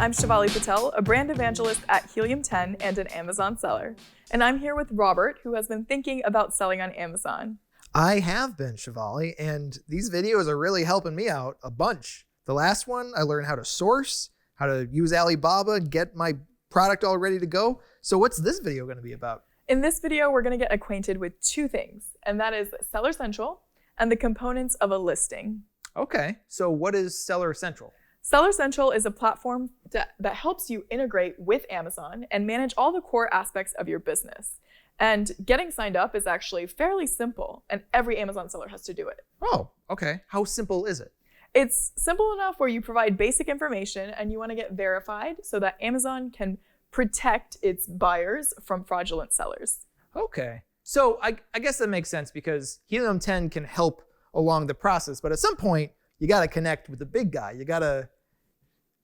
I'm Shivali Patel, a brand evangelist at Helium 10 and an Amazon seller. And I'm here with Robert, who has been thinking about selling on Amazon. I have been, Shivali, and these videos are really helping me out a bunch. The last one, I learned how to source, how to use Alibaba, get my product all ready to go. So what's this video going to be about? In this video, we're going to get acquainted with two things, and that is Seller Central and the components of a listing. Okay, so what is Seller Central? Seller Central is a platform that helps you integrate with Amazon and manage all the core aspects of your business. And getting signed up is actually fairly simple, and every Amazon seller has to do it. Oh, okay. How simple is it? It's simple enough where you provide basic information and you want to get verified so that Amazon can protect its buyers from fraudulent sellers. Okay, so I guess that makes sense because Helium 10 can help along the process, but at some point, you got to connect with the big guy. You got to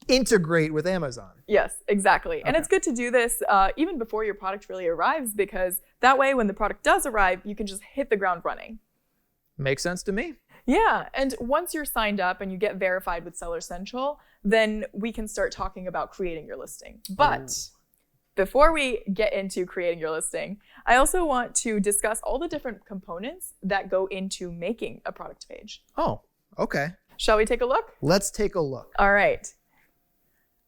integrate with Amazon. Yes, exactly. Okay. And it's good to do this even before your product really arrives, because that way when the product does arrive, you can just hit the ground running. Makes sense to me. Yeah, and once you're signed up and you get verified with Seller Central, then we can start talking about creating your listing. But before we get into creating your listing, I also want to discuss all the different components that go into making a product page. Oh, okay. Shall we take a look? Let's take a look. All right.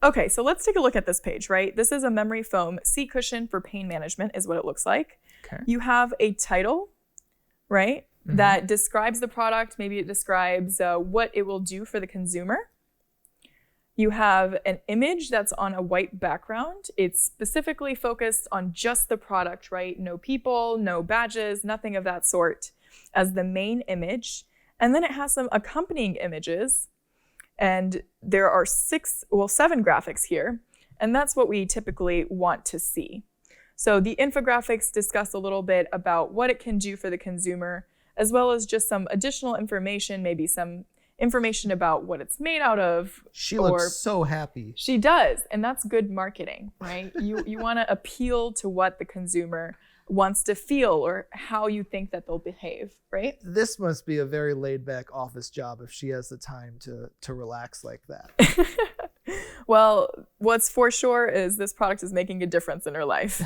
Okay, so let's take a look at this page, right? This is a memory foam seat cushion for pain management is what it looks like. Okay. You have a title, right, that describes the product. Maybe it describes what it will do for the consumer. You have an image that's on a white background. It's specifically focused on just the product, right? No people, no badges, nothing of that sort as the main image. And then it has some accompanying images, and there are 7 graphics here, and that's what we typically want to see. So the infographics discuss a little bit about what it can do for the consumer, as well as just some additional information, maybe some information about what it's made out of. She looks so happy. She does, and that's good marketing, right? You want to appeal to what the consumer wants to feel or how you think that they'll behave, right? This must be a very laid-back office job if she has the time to relax like that. Well, what's for sure is this product is making a difference in her life.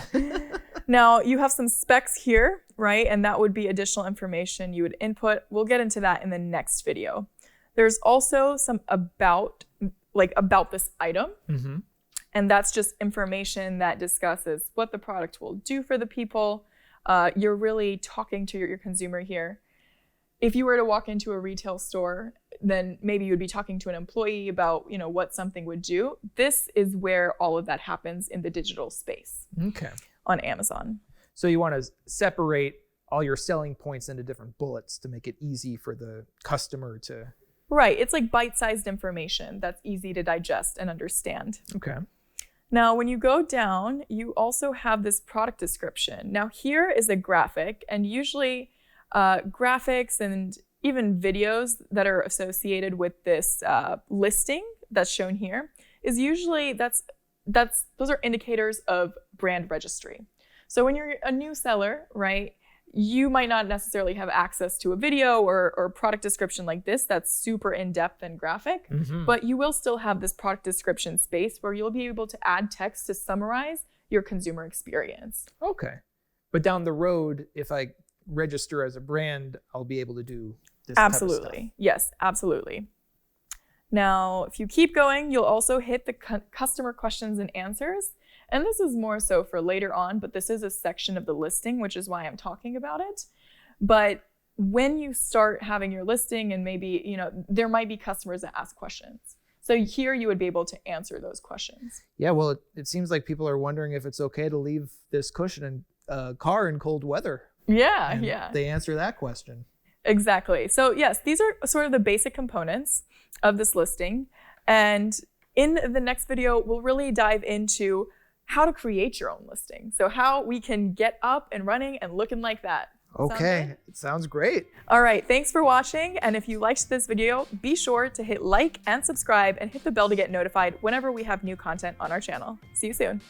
Now, you have some specs here, right? And that would be additional information you would input. We'll get into that in the next video. There's also some about this item. And that's just information that discusses what the product will do for the people. You're really talking to your consumer here. If you were to walk into a retail store, then maybe you'd be talking to an employee about, what something would do. This is where all of that happens in the digital space. Okay. On Amazon. So you want to separate all your selling points into different bullets to make it easy for the customer to... Right. It's like bite-sized information that's easy to digest and understand. Okay. Now, when you go down, you also have this product description. Now, here is a graphic, and usually graphics and even videos that are associated with this listing that's shown here is usually those are indicators of brand registry. So when you're a new seller, right, you might not necessarily have access to a video or product description like this that's super in-depth and graphic, but you will still have this product description space where you'll be able to add text to summarize your consumer experience. Okay. But down the road, if I register as a brand, I'll be able to do this Absolutely. type of stuff. Yes, absolutely. Now, if you keep going, you'll also hit the customer questions and answers. And this is more so for later on, but this is a section of the listing, which is why I'm talking about it. But when you start having your listing and maybe, there might be customers that ask questions. So here you would be able to answer those questions. Yeah, well, it seems like people are wondering if it's okay to leave this cushion in a car in cold weather. Yeah, And yeah. they answer that question. Exactly. So yes, these are sort of the basic components of this listing. And in the next video, we'll really dive into how to create your own listing. So how we can get up and running and looking like that. Okay, it sounds great. All right, thanks for watching. And if you liked this video, be sure to hit like and subscribe and hit the bell to get notified whenever we have new content on our channel. See you soon.